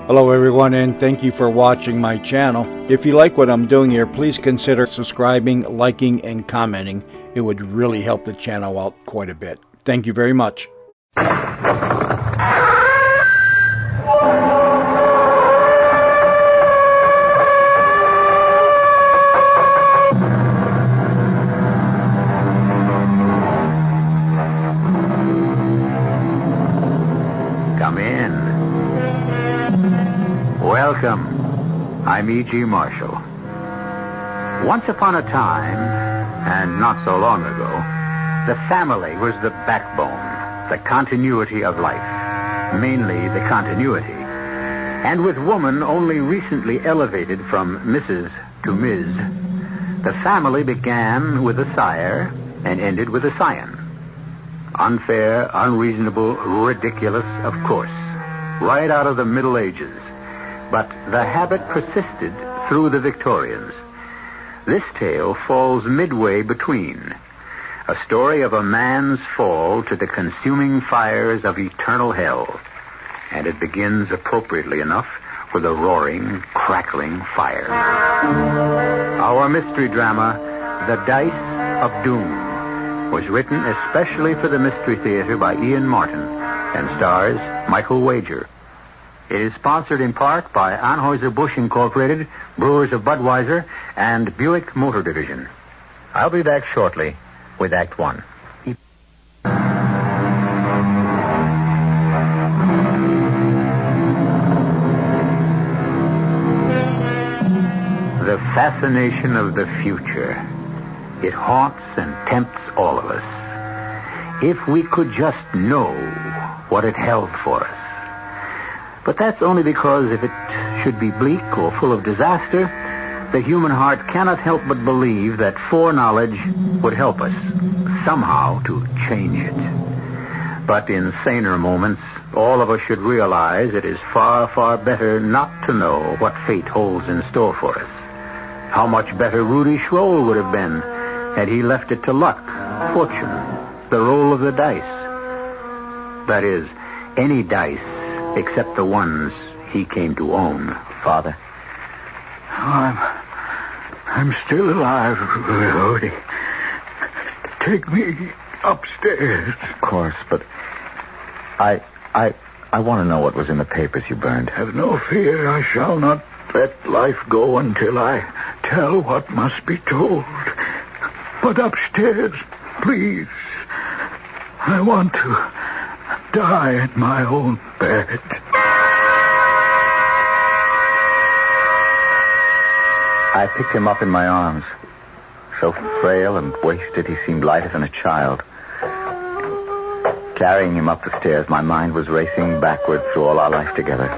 Hello everyone, and thank you for watching my channel. If you like what I'm doing here, please consider subscribing, liking, and commenting. It would really help the channel out quite a bit. Thank you very much. Come in. Welcome. I'm E.G. Marshall. Once upon a time, and not so long ago, the family was the backbone, the continuity of life, mainly the continuity. And with woman only recently elevated from Mrs. to Ms., the family began with a sire and ended with a scion. Unfair, unreasonable, ridiculous, of course, right out of the Middle Ages. But the habit persisted through the Victorians. This tale falls midway between a story of a man's fall to the consuming fires of eternal hell, and it begins appropriately enough with a roaring, crackling fire. Our mystery drama, The Dice of Doom, was written especially for the Mystery Theater by Ian Martin and stars Michael Wager. It is sponsored in part by Anheuser-Busch Incorporated, Brewers of Budweiser, and Buick Motor Division. I'll be back shortly with Act One. The fascination of the future. It haunts and tempts all of us. If we could just know what it held for us. But that's only because if it should be bleak or full of disaster, the human heart cannot help but believe that foreknowledge would help us somehow to change it. But in saner moments, all of us should realize it is far, far better not to know what fate holds in store for us. How much better Rudy Schroll would have been had he left it to luck, fortune, the roll of the dice. That is, any dice except the ones he came to own. Father? I'm still alive, Rudy. Take me upstairs. Of course, but I want to know what was in the papers you burned. Have no fear. I shall not let life go until I tell what must be told. But upstairs, please. I want to die in my own bed. I picked him up in my arms. So frail and wasted, he seemed lighter than a child. Carrying him up the stairs, my mind was racing backward through all our life together.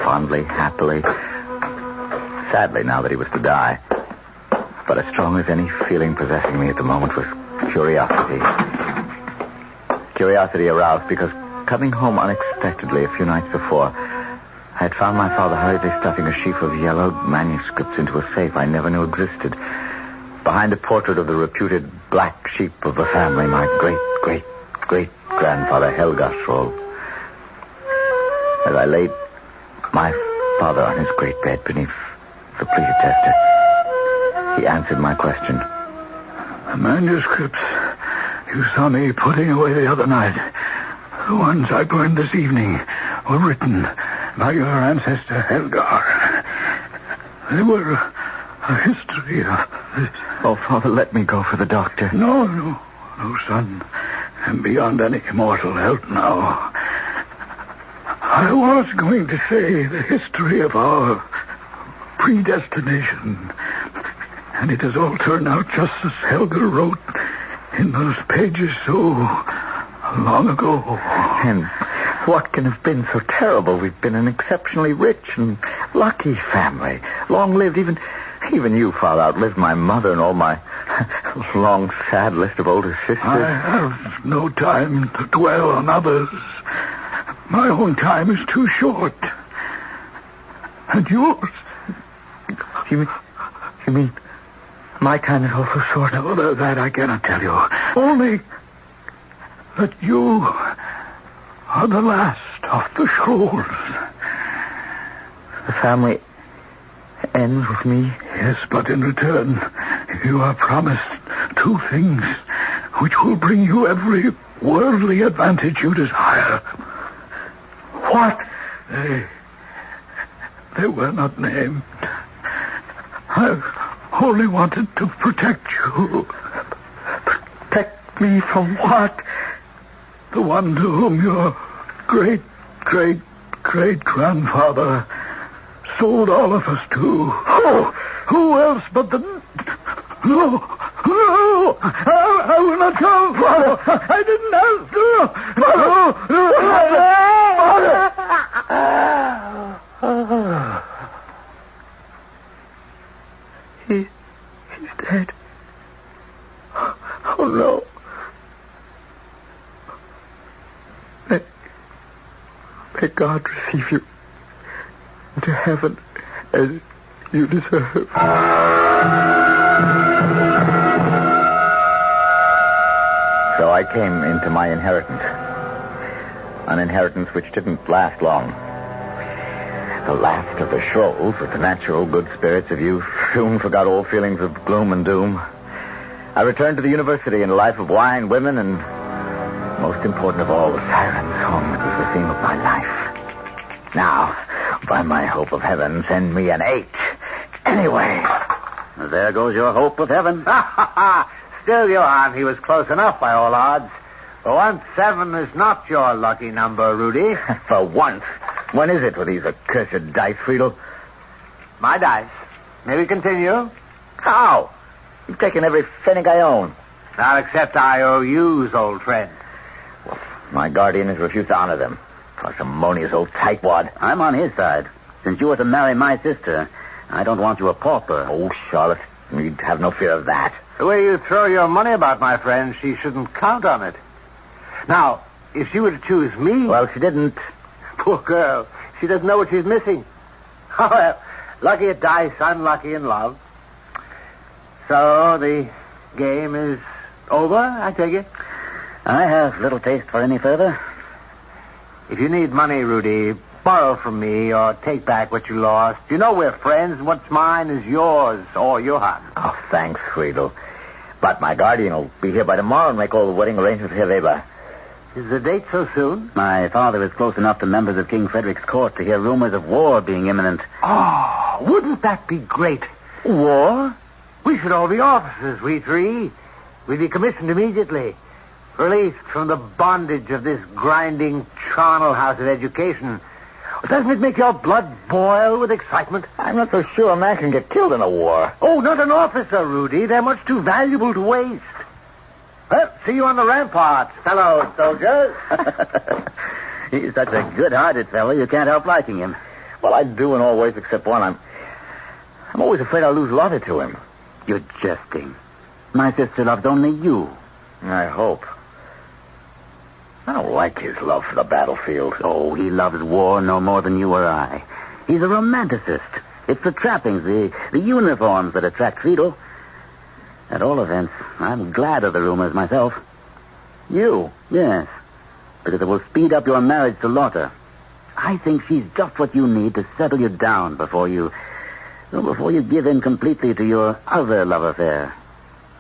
Fondly, happily. Sadly, now that he was to die. But as strong as any feeling possessing me at the moment was curiosity. Curiosity aroused because coming home unexpectedly a few nights before, I had found my father hurriedly stuffing a sheaf of yellowed manuscripts into a safe I never knew existed. Behind a portrait of the reputed black sheep of the family, my great-great-great-grandfather Helga Schroll. As I laid my father on his great bed beneath the pleated tester, he answered my question. The manuscripts you saw me putting away the other night, the ones I burned this evening, were written by your ancestor Helgar. They were a history of this. Oh, Father, let me go for the doctor. No, son. I'm beyond any mortal help now. I was going to say the history of our predestination. And it has all turned out just as Helga wrote in those pages so long ago. And what can have been so terrible? We've been an exceptionally rich and lucky family. Long-lived. Even you, Father, outlived my mother and all my long, sad list of older sisters. I have no time to dwell on others. My own time is too short. And yours? You mean my time is also short? No, that I cannot tell you. Only that you are the last of the Scrolls. family ends with me? Yes, but in return, you are promised 2 things which will bring you every worldly advantage you desire. What? They were not named. I only wanted to protect you. Protect me from what? The one to whom your great-great-great-grandfather sold all of us to. Oh, who else but the... No! I will not come, Father! I didn't have to! Father! He's dead. Oh, no. May God receive you into heaven as you deserve. So I came into my inheritance. An inheritance which didn't last long. The last of the Scrolls, with the natural good spirits of youth, soon forgot all feelings of gloom and doom. I returned to the university in a life of wine, women, and, most important of all, the siren song that was the theme of my life. Now, by my hope of heaven, send me an 8. Anyway. There goes your hope of heaven. Still, Johann, he was close enough by all odds. For once, 7 is not your lucky number, Rudy. For once. When is it with these accursed dice, Friedel? My dice. May we continue? How? You've taken every pfennig I own. Not except IOUs, old friend. Well, my guardian has refused to honor them. Parsimonious old tightwad. I'm on his side. Since you were to marry my sister, I don't want you a pauper. Oh, Charlotte, you'd have no fear of that. The way you throw your money about, my friend, she shouldn't count on it. Now, if she were to choose me... Well, she didn't. Poor girl. She doesn't know what she's missing. Oh, well, lucky at dice, unlucky in love. So, the game is over, I take it? I have little taste for any further. If you need money, Rudy, borrow from me or take back what you lost. You know we're friends, and what's mine is yours or Johann. Oh, thanks, Friedel. But my guardian will be here by tomorrow and make all the wedding arrangements here, Weber. Is the date so soon? My father is close enough to members of King Frederick's court to hear rumors of war being imminent. Oh, wouldn't that be great? War? We should all be officers, we 3. We'd be commissioned immediately. Released from the bondage of this grinding charnel house of education. Doesn't it make your blood boil with excitement? I'm not so sure a man can get killed in a war. Oh, not an officer, Rudy. They're much too valuable to waste. Well, see you on the ramparts, fellow soldiers. He's such a good-hearted fellow, you can't help liking him. Well, I do in all ways except one. I'm always afraid I'll lose Lotte to him. You're jesting. My sister loves only you. I hope. I don't like his love for the battlefield. Oh, he loves war no more than you or I. He's a romanticist. It's the trappings, the uniforms that attract Friedel. At all events, I'm glad of the rumors myself. You? Yes, because it will speed up your marriage to Lotte. I think she's just what you need to settle you down before you give in completely to your other love affair.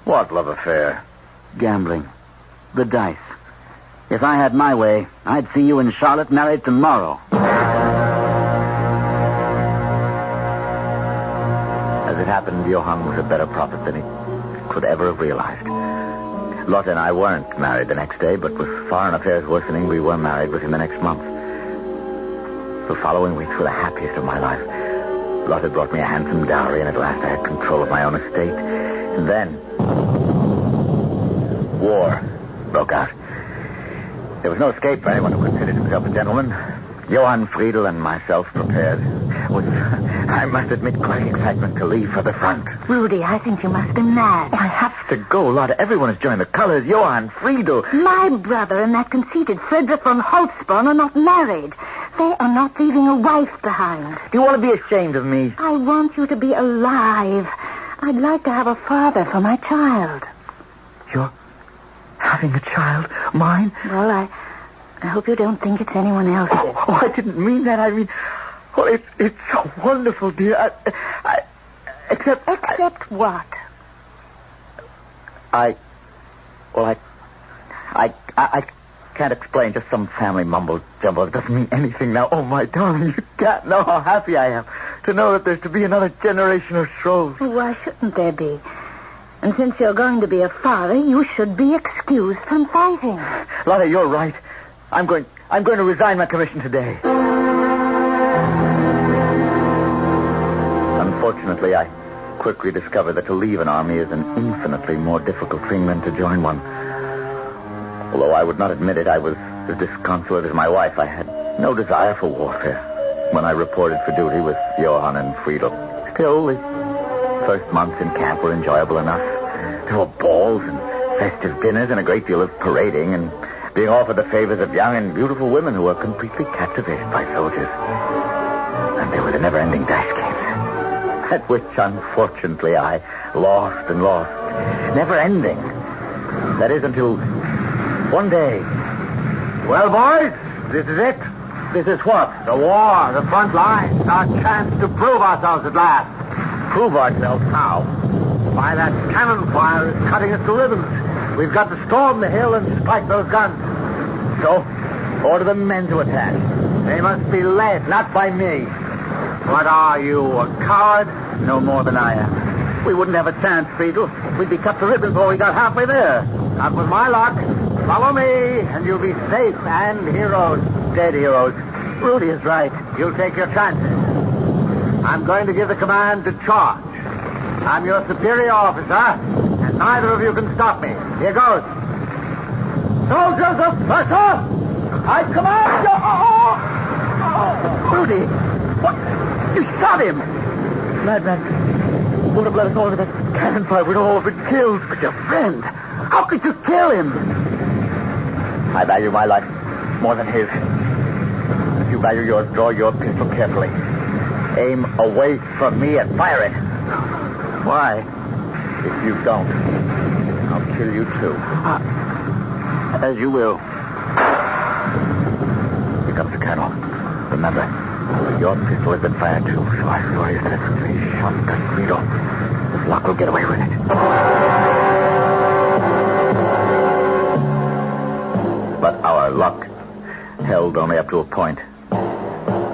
What love affair? Gambling. The dice. If I had my way, I'd see you and Charlotte married tomorrow. As it happened, Johann was a better prophet than he could ever have realized. Lotte and I weren't married the next day, but with foreign affairs worsening, we were married within the next month. The following weeks were the happiest of my life. Lotte brought me a handsome dowry, and at last I had control of my own estate. And then, war broke out. There was no escape for anyone who considered himself a gentleman. Johann Friedel and myself prepared. With, I must admit, quite excitement to leave for the front. Rudy, I think you must be mad. I have to go, Lotte. Everyone has joined the colors. Johann Friedel. My brother and that conceited Frederick von Holtzborn are not married. They are not leaving a wife behind. Do you want to be ashamed of me? I want you to be alive. I'd like to have a father for my child. You're having a child? Mine? Well, I hope you don't think it's anyone else's. Oh, I didn't mean that. I mean, Well, it's so wonderful, dear. Except what? I can't explain. Just some family mumbo jumbo. It doesn't mean anything now. Oh, my darling, you can't know how happy I am to know that there's to be another generation of Strolls. Why shouldn't there be? And since you're going to be a father, you should be excused from fighting. Lotta, you're right. I'm going to resign my commission today. Unfortunately, I quickly discovered that to leave an army is an infinitely more difficult thing than to join one. Although I would not admit it, I was as disconsolate as my wife. I had no desire for warfare when I reported for duty with Johann and Friedel. Still, the first months in camp were enjoyable enough. There were balls and festive dinners and a great deal of parading and being offered the favors of young and beautiful women who were completely captivated by soldiers. And there were the never-ending dash games, at which, unfortunately, I lost and lost. Never-ending. That is, until one day. Well, boys, this is it. This is what? The war, the front line. Our chance to prove ourselves at last. Prove ourselves how? Why, that cannon fire is cutting us to ribbons. We've got to storm the hill and strike those guns. So, order the men to attack. They must be led, Not by me. What are you, a coward? No more than I am. We wouldn't have a chance, Friedel. We'd be cut to ribbons before we got halfway there. Not with my luck. Follow me, and you'll be safe and heroes. Dead heroes. Rudy is right. You'll take your chances. I'm going to give the command to charge. I'm your superior officer, and neither of you can stop me. Here goes. Soldiers of Prussia, I command you. Rudy! What? You shot him! Madman. Would have let us all into that cannon fire. We'd all have been killed. But your friend, how could you kill him? I value my life more than his. If you value yours, draw your pistol carefully. Aim away from me and fire it. Why? If you don't, I'll kill you too. As you will. Here comes the colonel. Remember, your pistol has been fired too, so I saw you successfully shot the Friedel. Luck will get away with it. But our luck held only up to a point.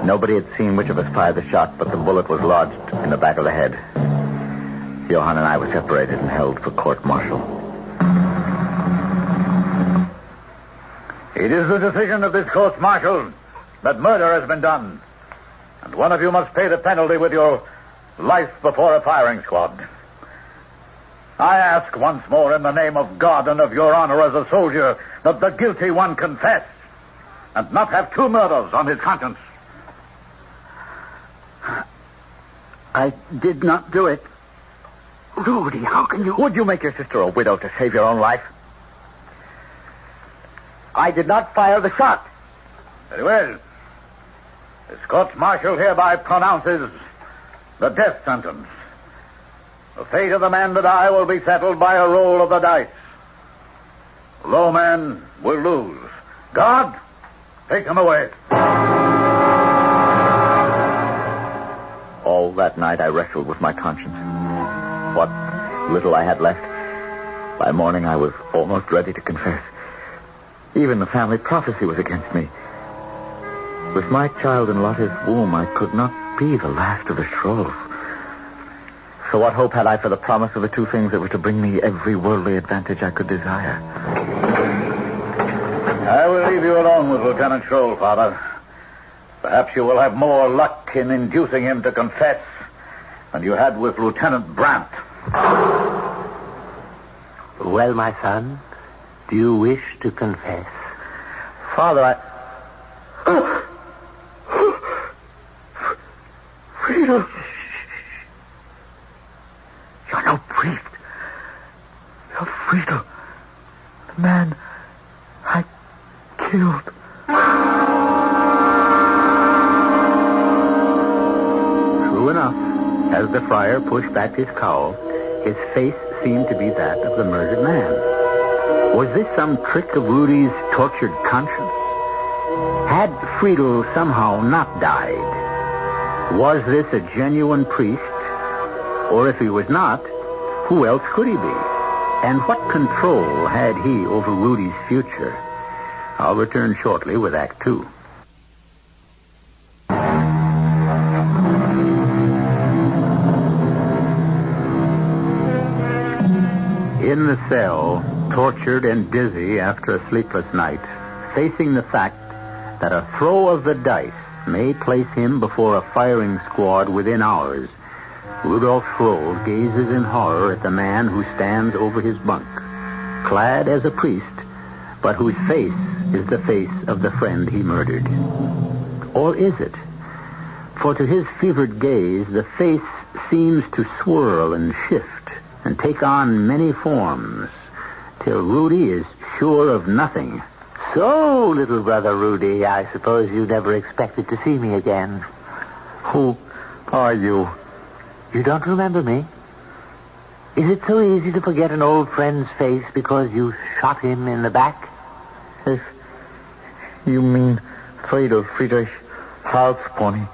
Nobody had seen which of us fired the shot, but the bullet was lodged in the back of the head. Johann and I were separated and held for court-martial. It is the decision of this court-martial that murder has been done, and one of you must pay the penalty with your life before a firing squad. I ask once more in the name of God and of your honor as a soldier that the guilty one confess and not have two murders on his conscience. I did not do it. Rudy, how can you... Would you make your sister a widow to save your own life? I did not fire the shot. Very well. This court-martial hereby pronounces the death sentence. The fate of the man that I will be settled by a roll of the dice. The low man will lose. God, take him away. All that night I wrestled with my conscience. What little I had left. By morning I was almost ready to confess. Even the family prophecy was against me. With my child in Lotte's womb, I could not be the last of the Strolls. So what hope had I for the promise of the two things that were to bring me every worldly advantage I could desire? I will leave you alone with Lieutenant Stroll, Father. Perhaps you will have more luck in inducing him to confess than you had with Lieutenant Brandt. Well, my son, do you wish to confess? Father, Friedel. You're no priest. You're Friedel. The man I killed. True enough. As the friar pushed back his cowl, his face seemed to be that of the murdered man. Was this some trick of Rudy's tortured conscience? Had Friedel somehow not died, Was this a genuine priest? Or if he was not, who else could he be? And what control had he over Rudy's future? I'll return shortly with Act 2. In the cell, tortured and dizzy after a sleepless night, facing the fact that a throw of the dice may place him before a firing squad within hours, Rudolf Schroll gazes in horror at the man who stands over his bunk, clad as a priest, but whose face is the face of the friend he murdered. Or is it? For to his fevered gaze, the face seems to swirl and shift and take on many forms, till Rudy is sure of nothing. So, little brother Rudy, I suppose you never expected to see me again. Who are you? You don't remember me? Is it so easy to forget an old friend's face because you shot him in the back? If you mean Friedrich Halsborn.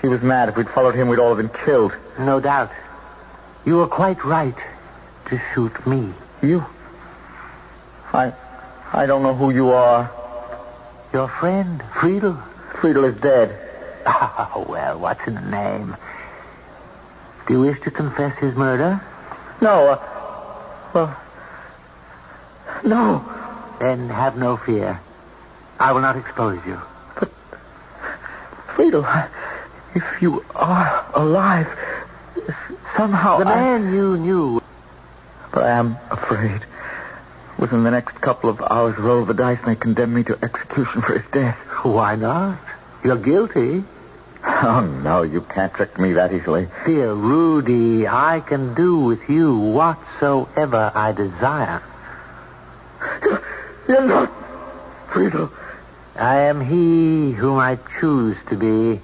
He was mad. If we'd followed him, we'd all have been killed. No doubt. You were quite right to shoot me. You? I don't know who you are. Your friend, Friedel. Friedel is dead. Oh, well, what's in the name? Do you wish to confess his murder? No, no. Then have no fear. I will not expose you. But, Friedel, if you are alive, somehow the man you knew. But I am afraid. Within the next couple of hours, roll of the dice may condemn me to execution for his death. Why not? You're guilty. Oh, no, you can't trick me that easily. Dear Rudy, I can do with you whatsoever I desire. You're not Friedel. I am he whom I choose to be.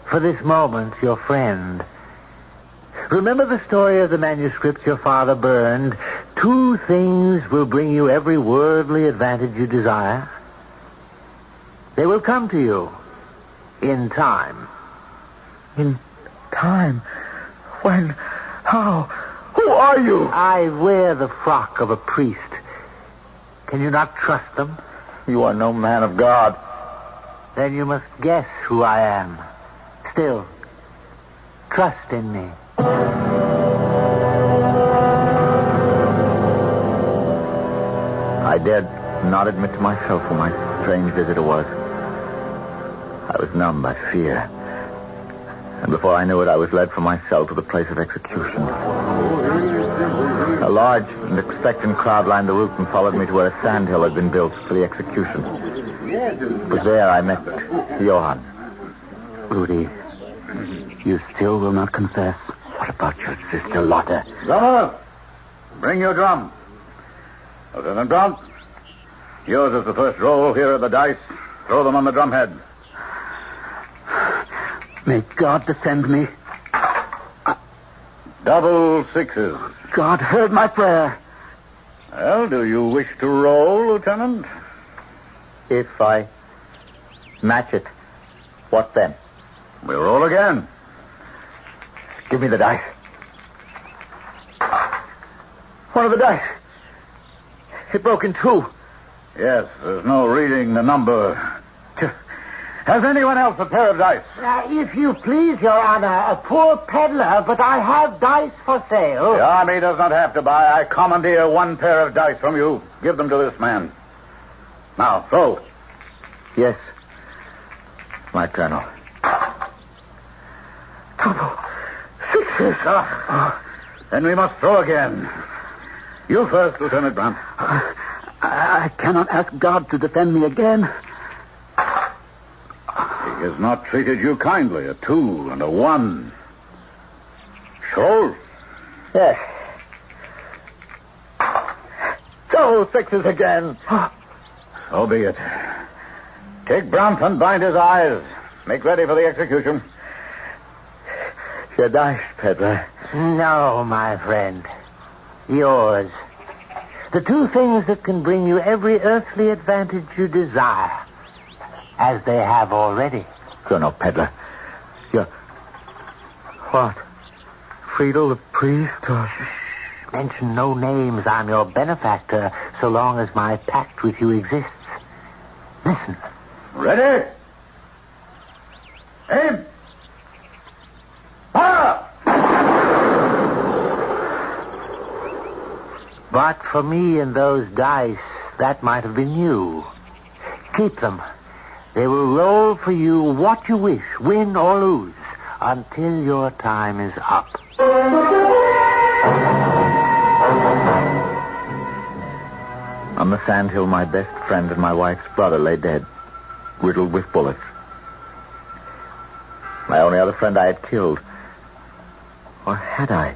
For this moment, your friend. Remember the story of the manuscript your father burned? 2 things will bring you every worldly advantage you desire. They will come to you in time. In time? When? How? Who are you? I wear the frock of a priest. Can you not trust them? You are no man of God. Then you must guess who I am. Still, trust in me. I dared not admit to myself who my strange visitor was. I was numb by fear. And before I knew it, I was led from my cell to the place of execution. A large and expectant crowd lined the route and followed me to where a sandhill had been built for the execution. It was there I met Johann. Rudy, you still will not confess. What about your sister Lotte? Drummer, bring your drum. Lieutenant Brown, yours is the first roll. Here are the dice. Throw them on the drumhead. May God defend me. Double 6s. God heard my prayer. Well, do you wish to roll, Lieutenant? If I match it, what then? We'll roll again. Give me the dice. One of the dice. It broke in 2. Yes, there's no reading the number. Has anyone else a pair of dice? If you please, Your Honor, a poor peddler, but I have dice for sale. The army does not have to buy. I commandeer 1 pair of dice from you. Give them to this man. Now, throw. Yes, my colonel. Double 6s. Then we must throw again. You first, Lieutenant Brandt. I cannot ask God to defend me again. He has not treated you kindly. A 2 and a 1. Scholl? Yes. Double 6s again. So be it. Take Brandt and bind his eyes. Make ready for the execution. Your dice, peddler. No, my friend. Yours. The 2 things that can bring you every earthly advantage you desire. As they have already. You're no peddler. What? Friedel the priest? Or... Mention no names. I'm your benefactor so long as my pact with you exists. Listen. Ready? Aim! Fire! But for me and those dice, that might have been you. Keep them. They will roll for you what you wish, win or lose, until your time is up. On the sandhill, my best friend and my wife's brother lay dead, riddled with bullets. My only other friend I had killed. Or had I?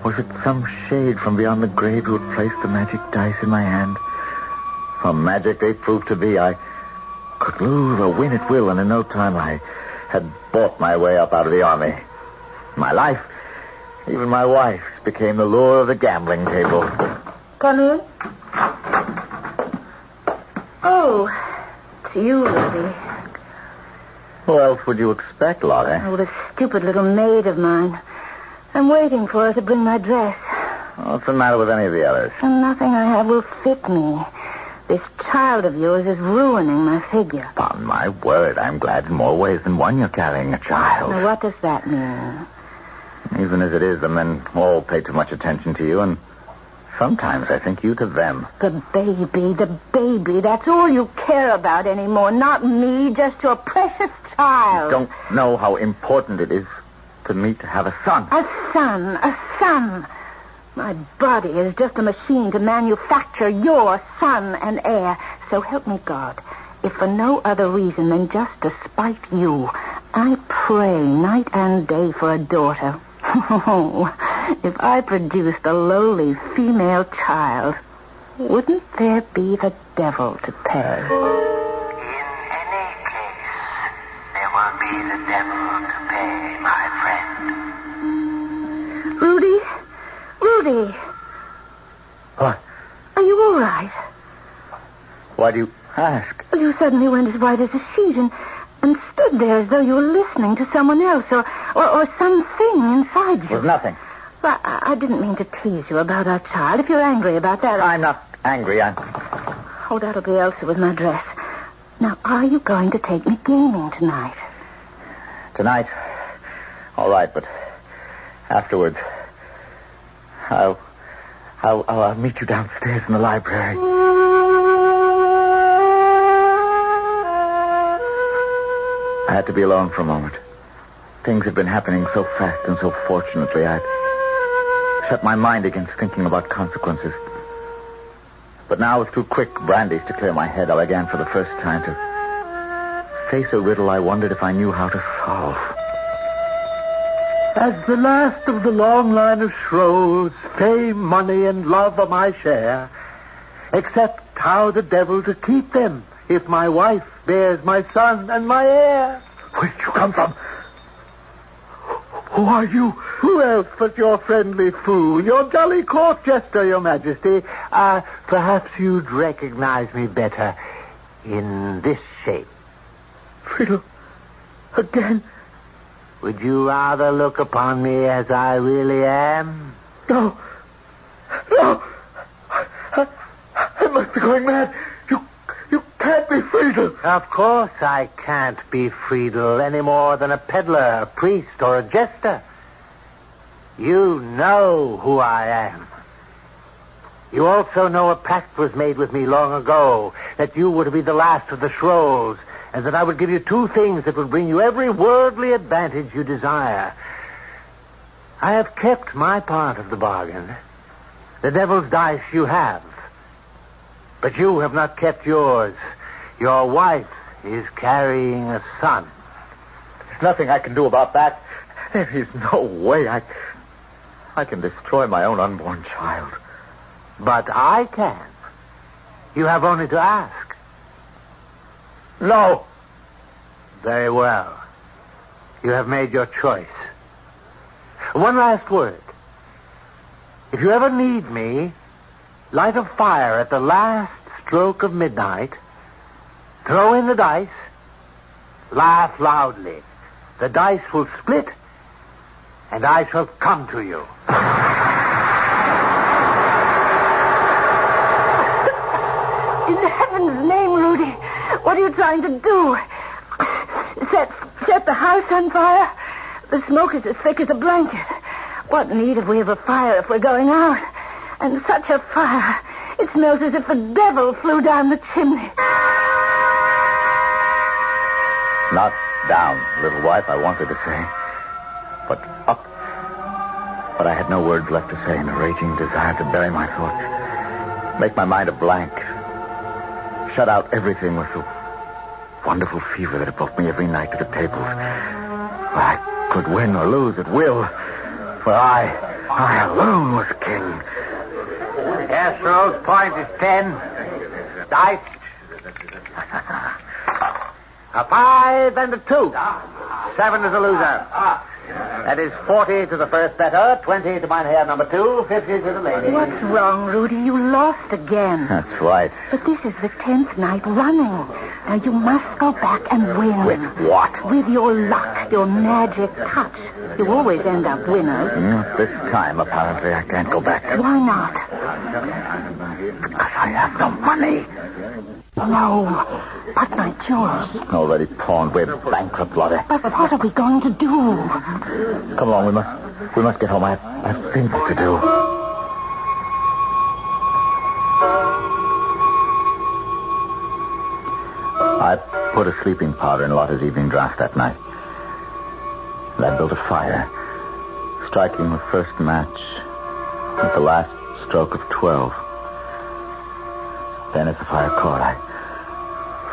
Was it some shade from beyond the grave who had placed the magic dice in my hand? Some magic they proved to be. I could lose or win at will, and in no time I had bought my way up out of the army. My life, even my wife's, became the lure of the gambling table. Come in. Oh, it's you, Ruby. Who else would you expect, Lottie? Oh, the stupid little maid of mine. I'm waiting for her to bring my dress. What's the matter with any of the others? And nothing I have will fit me. This child of yours is ruining my figure. Upon my word, I'm glad in more ways than one you're carrying a child. Now, what does that mean? Even as it is, the men all pay too much attention to you, and sometimes I think you to them. The baby, that's all you care about anymore. Not me, just your precious child. You don't know how important it is to me to have a son. A son. My body is just a machine to manufacture your son and heir. So help me God, if for no other reason than just to spite you, I pray night and day for a daughter. If I produced a lowly female child, wouldn't there be the devil to pay? In any case, there will be the devil to pay, my friend. Rudy? What? Are you all right? Why do you ask? You suddenly went as white as a sheet and stood there as though you were listening to someone else or something inside you. It was nothing. Well, I didn't mean to tease you about our child. If you're angry about that... I'm not angry. Oh, that'll be Elsa with my dress. Now, are you going to take me gaming tonight? Tonight? All right, but afterwards, I'll meet you downstairs in the library. I had to be alone for a moment. Things had been happening so fast and so fortunately, I'd shut my mind against thinking about consequences. But now, with 2 quick brandies to clear my head, I began for the first time to face a riddle I wondered if I knew how to solve. As the last of the long line of Shrolls, fame, money, and love are my share, except how the devil to keep them if my wife bears my son and my heir. Where'd you come from? Who are you? Who else but your friendly fool, your jolly court jester, your majesty? Perhaps you'd recognize me better in this shape. Friedel, again? Would you rather look upon me as I really am? No. I must be going mad. You can't be Friedel. Of course I can't be Friedel any more than a peddler, a priest, or a jester. You know who I am. You also know a pact was made with me long ago, that you were to be the last of the Shrolls, and that I would give you 2 things that would bring you every worldly advantage you desire. I have kept my part of the bargain. The devil's dice you have. But you have not kept yours. Your wife is carrying a son. There's nothing I can do about that. There is no way I can destroy my own unborn child. But I can. You have only to ask. No. Very well. You have made your choice. One last word. If you ever need me, light a fire at the last stroke of midnight, throw in the dice, laugh loudly. The dice will split, and I shall come to you. In heaven's name, Rudy, what are you trying to do? Set the house on fire? The smoke is as thick as a blanket. What need have we of a fire if we're going out? And such a fire. It smells as if the devil flew down the chimney. Not down, little wife, I wanted to say. But up. But I had no words left to say in a raging desire to bury my thoughts. Make my mind a blank. Shut out everything with the wonderful fever that brought me every night to the tables. Where I could win or lose at will. For I alone was king. Casserole's point is 10. Dice. A 5 and a 2. 7 is a loser. That is 40 to the first better, 20 to Mynheer number 2, 50 to the lady. What's wrong, Rudy? You lost again. That's right. But this is the 10th night running. Now you must go back and win. With what? With your luck, your magic touch. You always end up winners. This time, apparently, I can't go back. Why not? Because I have no money. No, but my jewels. Already pawned. We're bankrupt, Lottie. But what are we going to do? Come along, we must get home. I have things to do. I put a sleeping powder in Lotta's evening draught that night. And I built a fire, striking the first match with the last stroke of 12. Then as the fire caught, I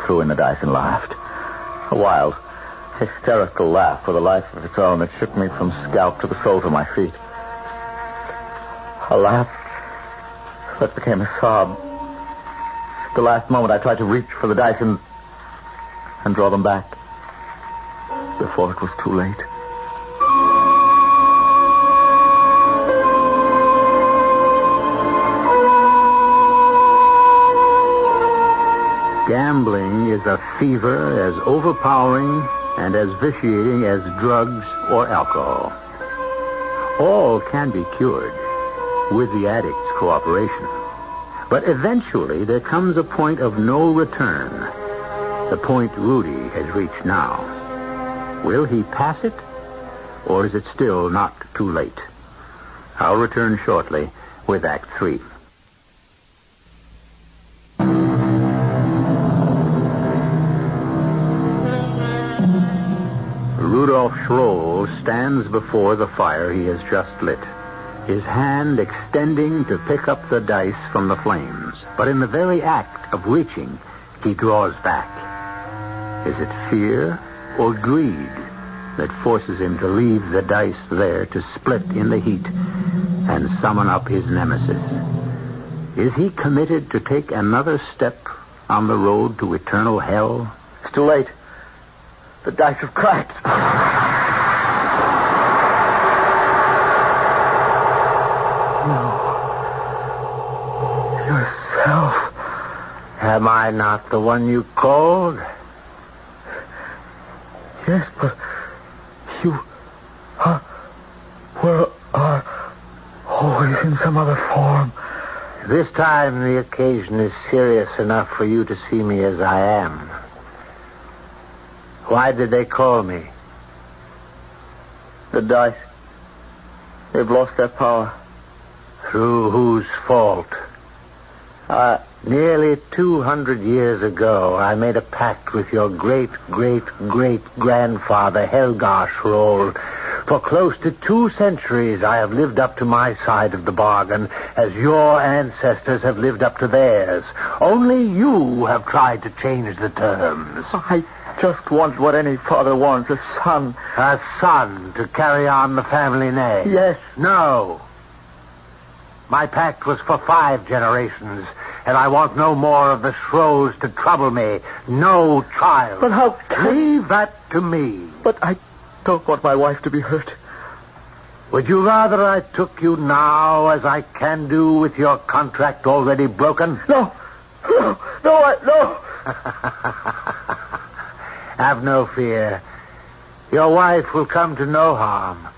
threw in the dice and laughed. A wild, hysterical laugh with a life of its own that shook me from scalp to the soles of my feet. A laugh that became a sob. At the last moment, I tried to reach for the dice and draw them back before it was too late. Gambling is a fever as overpowering and as vitiating as drugs or alcohol. All can be cured with the addict's cooperation. But eventually there comes a point of no return. The point Rudy has reached now. Will he pass it? Or is it still not too late? I'll return shortly with Act 3. Rudolf Schroll stands before the fire he has just lit, his hand extending to pick up the dice from the flames. But in the very act of reaching, he draws back. Is it fear or greed that forces him to leave the dice there to split in the heat and summon up his nemesis? Is he committed to take another step on the road to eternal hell? It's too late. The dice have cracked. No. Yourself. Am I not the one you called? Yes, but you are always in some other form. This time the occasion is serious enough for you to see me as I am. Why did they call me? The dice. They've lost their power. Through whose fault? Nearly 200 years ago, I made a pact with your great-great-great-grandfather, Helgar Schroll. For close to 2 centuries, I have lived up to my side of the bargain, as your ancestors have lived up to theirs. Only you have tried to change the terms. I just want what any father wants, a son. A son to carry on the family name? Yes. No. My pact was for 5 generations, and I want no more of the Schrolls to trouble me. No child. But how can... Leave that to me. But I don't want my wife to be hurt. Would you rather I took you now, as I can do with your contract already broken? No. Have no fear. Your wife will come to no harm.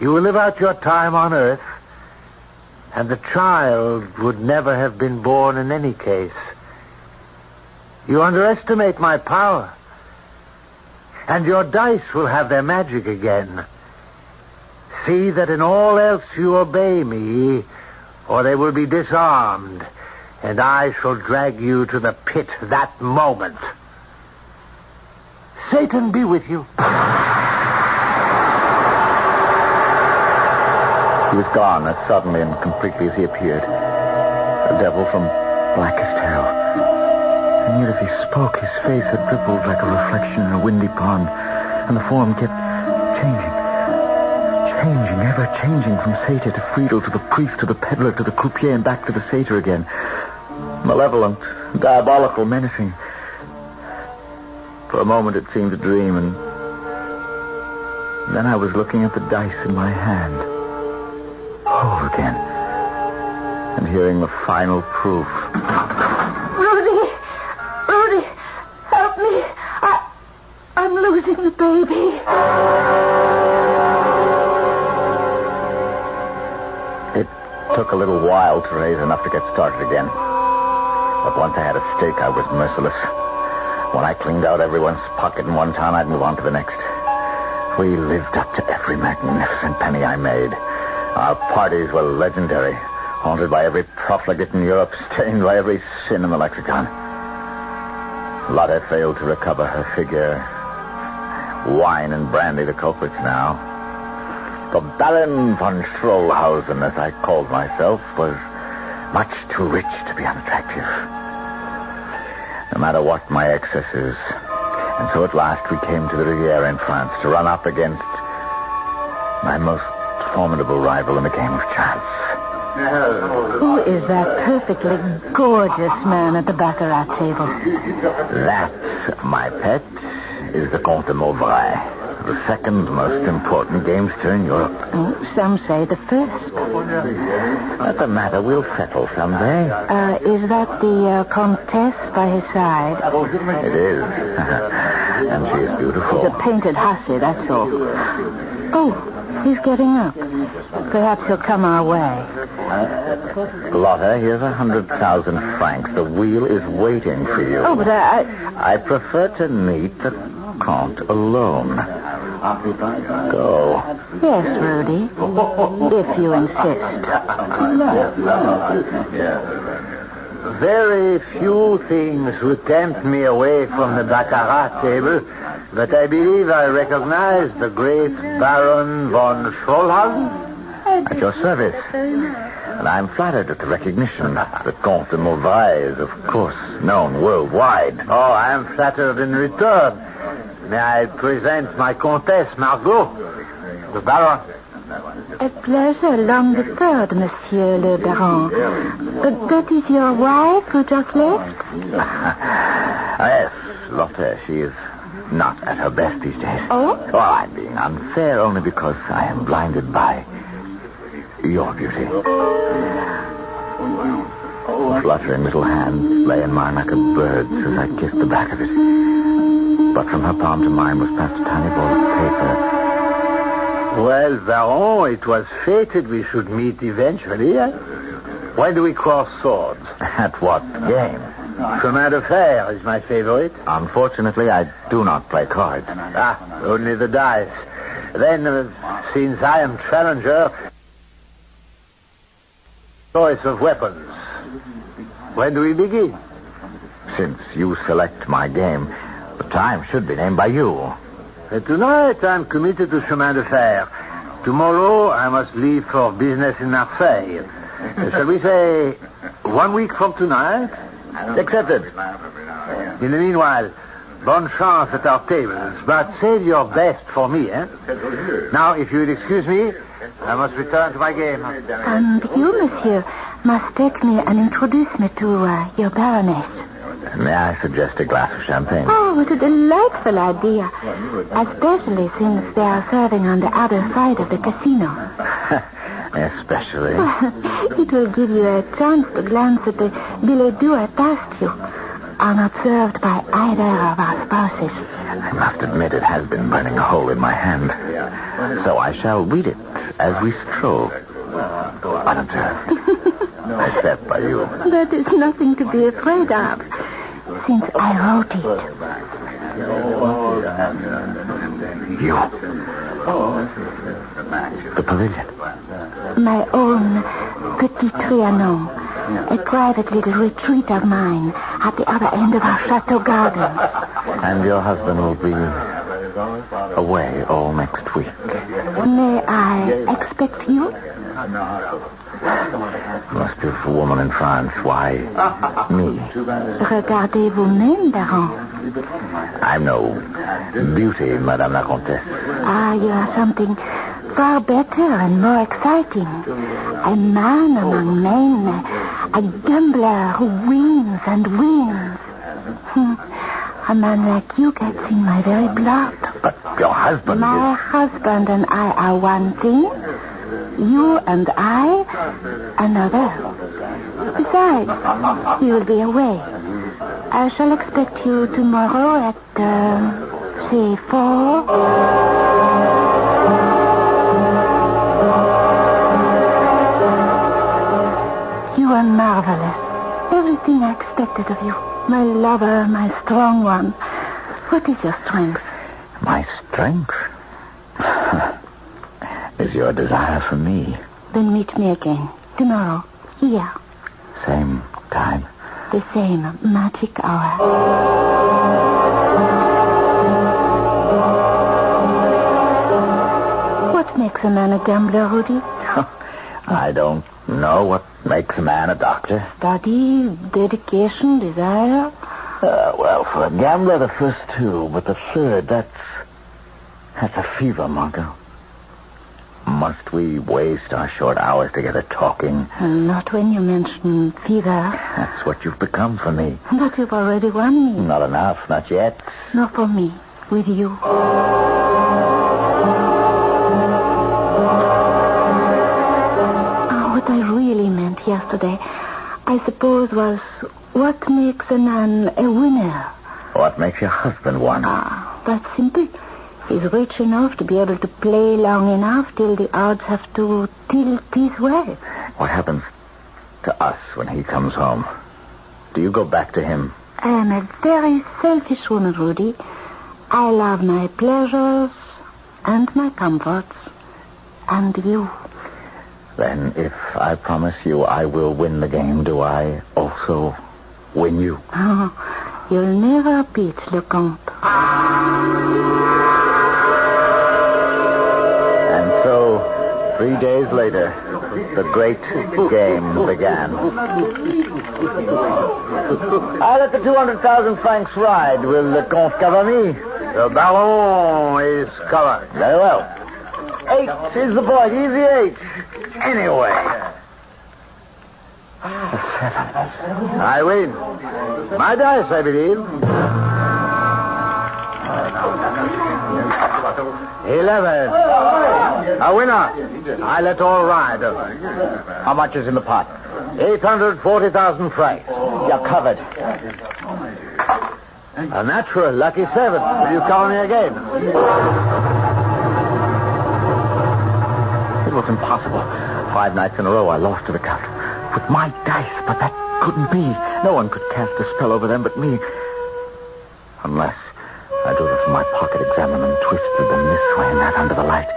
You will live out your time on Earth, and the child would never have been born in any case. You underestimate my power, and your dice will have their magic again. See that in all else you obey me, or they will be disarmed, and I shall drag you to the pit that moment. Satan be with you. He was gone as suddenly and completely as he appeared. A devil from blackest hell. And yet as he spoke, his face had rippled like a reflection in a windy pond, and the form kept changing, ever changing, from satyr to Friedel, to the priest, to the peddler, to the croupier, and back to the satyr again. Malevolent, diabolical, menacing. For a moment it seemed a dream, and then I was looking at the dice in my hand. Whole again. And hearing the final proof. Rudy, help me. I'm losing the baby. It took a little while to raise enough to get started again. But once I had a stake, I was merciless. When I cleaned out everyone's pocket in one town, I'd move on to the next. We lived up to every magnificent penny I made. Our parties were legendary, haunted by every profligate in Europe, stained by every sin in the lexicon. Lotte failed to recover her figure. Wine and brandy the culprits now. The Baron von Schrollhausen, as I called myself, was much too rich to be unattractive. No matter what my excesses. And so at last we came to the Riviera in France to run up against my most formidable rival in the game of chance. Who is that perfectly gorgeous man at the baccarat table? That, my pet, is the Comte de Mauvrais, the second most important gamester in Europe. Oh, some say the first. That's a matter we'll settle someday. Is that the Comtesse by his side? It is. And she is beautiful. She's a painted hussy, that's all. Oh, he's getting up. Perhaps he'll come our way. Lotte, here's 100,000 francs. The wheel is waiting for you. Oh, but I prefer to meet the Comte alone. Go. Yes, Rudy. If you insist. Very few things would tempt me away from the baccarat table, but I believe I recognize the great Baron von Schrollhausen. At your service. And I'm flattered at the recognition. The Comte de Mauvrais is, of course, known worldwide. Oh, I am flattered in return. May I present my Comtesse Margot, the Baron? A pleasure long deferred, Monsieur le Baron. That is your wife who just left? Yes, Lotte, she is not at her best these days. Oh? Oh, I'm being unfair only because I am blinded by your beauty. The fluttering little hand lay in mine like a bird's as I kissed the back of it. But from her palm to mine was passed a tiny ball of paper. Well, Baron, it was fated we should meet eventually. Eh? When do we cross swords? At what game? Chemin de fer is my favorite. Unfortunately, I do not play cards. Ah, only the dice. Then, since I am challenger, choice of weapons. When do we begin? Since you select my game, the time should be named by you. Tonight I'm committed to chemin de fer. Tomorrow I must leave for business in Marseille. Shall we say 1 week from tonight? Accepted. In the meanwhile, bonne chance at our tables, but save your best for me, eh? Now, if you will excuse me, I must return to my game. And you, monsieur, must take me and introduce me to your baroness. May I suggest a glass of champagne? Oh, what a delightful idea. Especially since they are serving on the other side of the casino. Especially. It will give you a chance to glance at the billet doux past you, unobserved by either of our spouses. I must admit it has been burning a hole in my hand. So I shall read it as we stroll. Unobserved. Except by you. That is nothing to be afraid of, since I wrote it. You. The pavilion. My own Petit Trianon, a private little retreat of mine at the other end of our chateau garden. And your husband will be away all next week. May I expect you? Most beautiful woman in France. Why, me? Regardez vous-même, Baron. I'm no beauty, Madame la Comtesse. Ah, you are something far better and more exciting. A man among men, a gambler who wins and wins. A man like you gets in my very blood. But your husband My husband and I are one thing. You and I, another. Besides, he will be away. I shall expect you tomorrow at, say, 4. You are marvelous. Everything I expected of you. My lover, my strong one. What is your strength? My strength is your desire for me. Then meet me again. Tomorrow. Here. Same time. The same magic hour. What makes a man a gambler, Rudy? I don't know what makes a man a doctor. Study, dedication, desire. Well, for a gambler, the first two, but the third, that's a fever, Margot. Must we waste our short hours together talking? Not when you mention fever. That's what you've become for me. But you've already won me. Not enough, not yet. Not for me. With you. What I really meant yesterday, I suppose, was what makes a man a winner? What makes your husband one? That's simple. He's rich enough to be able to play long enough till the odds have to tilt his way. What happens to us when he comes home? Do you go back to him? I am a very selfish woman, Rudy. I love my pleasures and my comforts. And you. Then if I promise you I will win the game, do I also win you? Oh, you'll never beat Le Comte. And so, 3 days later, the great game began. I let the 200,000 francs ride. Will Le Comte cover me? The Baron is covered. Very well. H is the point. Easy H. Anyway. I win. My dice, I believe. 11. A winner. I let all ride. How much is in the pot? 840,000 francs. You're covered. A natural lucky 7. Will you cover me again? It was impossible. 5 nights in a row I lost to the count. With my dice, but that couldn't be. No one could cast a spell over them but me. Unless I drew them from my pocket, examined them, twisted them this way and that under the light.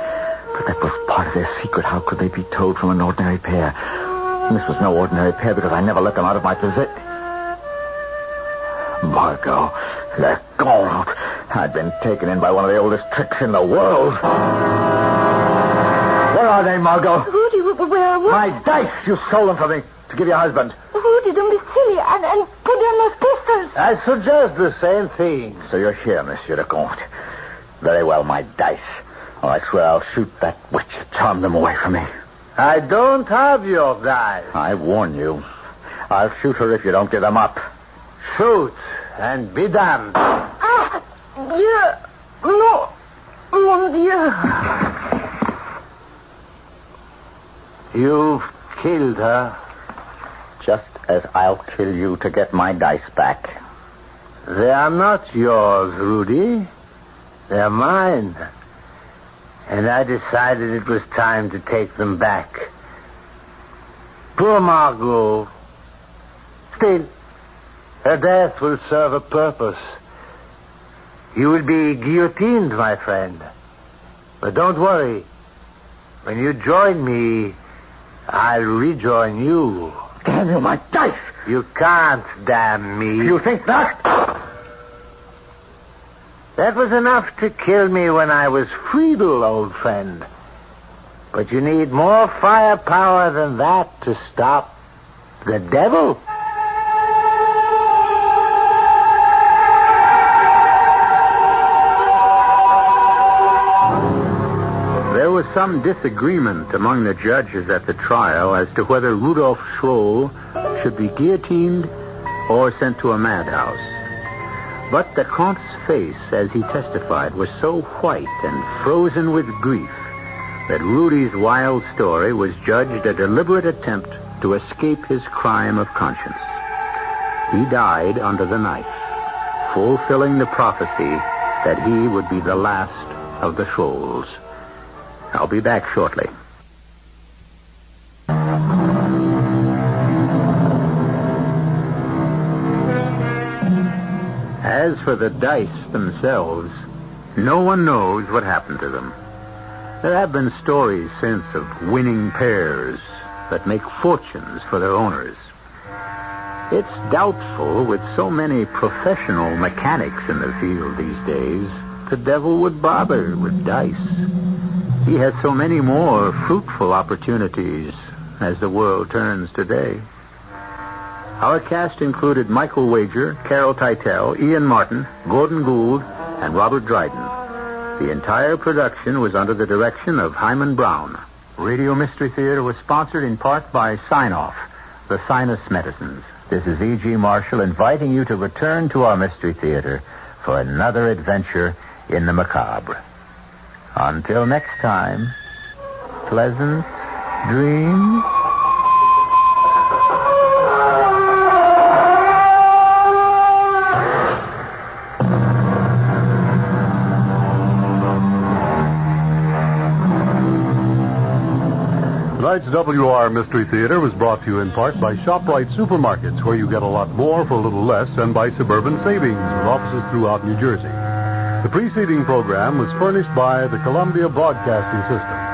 But that was part of their secret. How could they be told from an ordinary pair? And this was no ordinary pair because I never let them out of my possession. Margot, Le Comte. I'd been taken in by one of the oldest tricks in the world. Where are they, Margot? Rudy, where? My dice! You stole them from me to give your husband. Rudy, don't be silly and put down those pistols. I suggest the same thing. So you're here, Monsieur le Comte. Very well, my dice. Oh, I swear I'll shoot that witch and charm them away from me. I don't have your dice. I warn you. I'll shoot her if you don't give them up. Shoot and be damned. Dieu. No. Mon Dieu. You've killed her. Just as I'll kill you to get my dice back. They are not yours, Rudy. They're mine. And I decided it was time to take them back. Poor Margot. Still, her death will serve a purpose. You will be guillotined, my friend. But don't worry. When you join me, I'll rejoin you. Damn you, my dice! You can't damn me. You think not? That was enough to kill me when I was feeble, old friend. But you need more firepower than that to stop the devil. There was some disagreement among the judges at the trial as to whether Rudolf Schroll should be guillotined or sent to a madhouse. But the Comte's face, as he testified, was so white and frozen with grief that Rudy's wild story was judged a deliberate attempt to escape his crime of conscience. He died under the knife, fulfilling the prophecy that he would be the last of the Schrolls. I'll be back shortly. As for the dice themselves, no one knows what happened to them. There have been stories since of winning pairs that make fortunes for their owners. It's doubtful, with so many professional mechanics in the field these days, the devil would bother with dice. He has so many more fruitful opportunities as the world turns today. Our cast included Michael Wager, Carol Teitel, Ian Martin, Gordon Gould, and Robert Dryden. The entire production was under the direction of Hyman Brown. Radio Mystery Theater was sponsored in part by Sign-Off, the sinus medicines. This is E.G. Marshall inviting you to return to our Mystery Theater for another adventure in the macabre. Until next time, pleasant dreams. Tonight's WR Mystery Theater was brought to you in part by ShopRite Supermarkets, where you get a lot more for a little less, and by Suburban Savings, with offices throughout New Jersey. The preceding program was furnished by the Columbia Broadcasting System.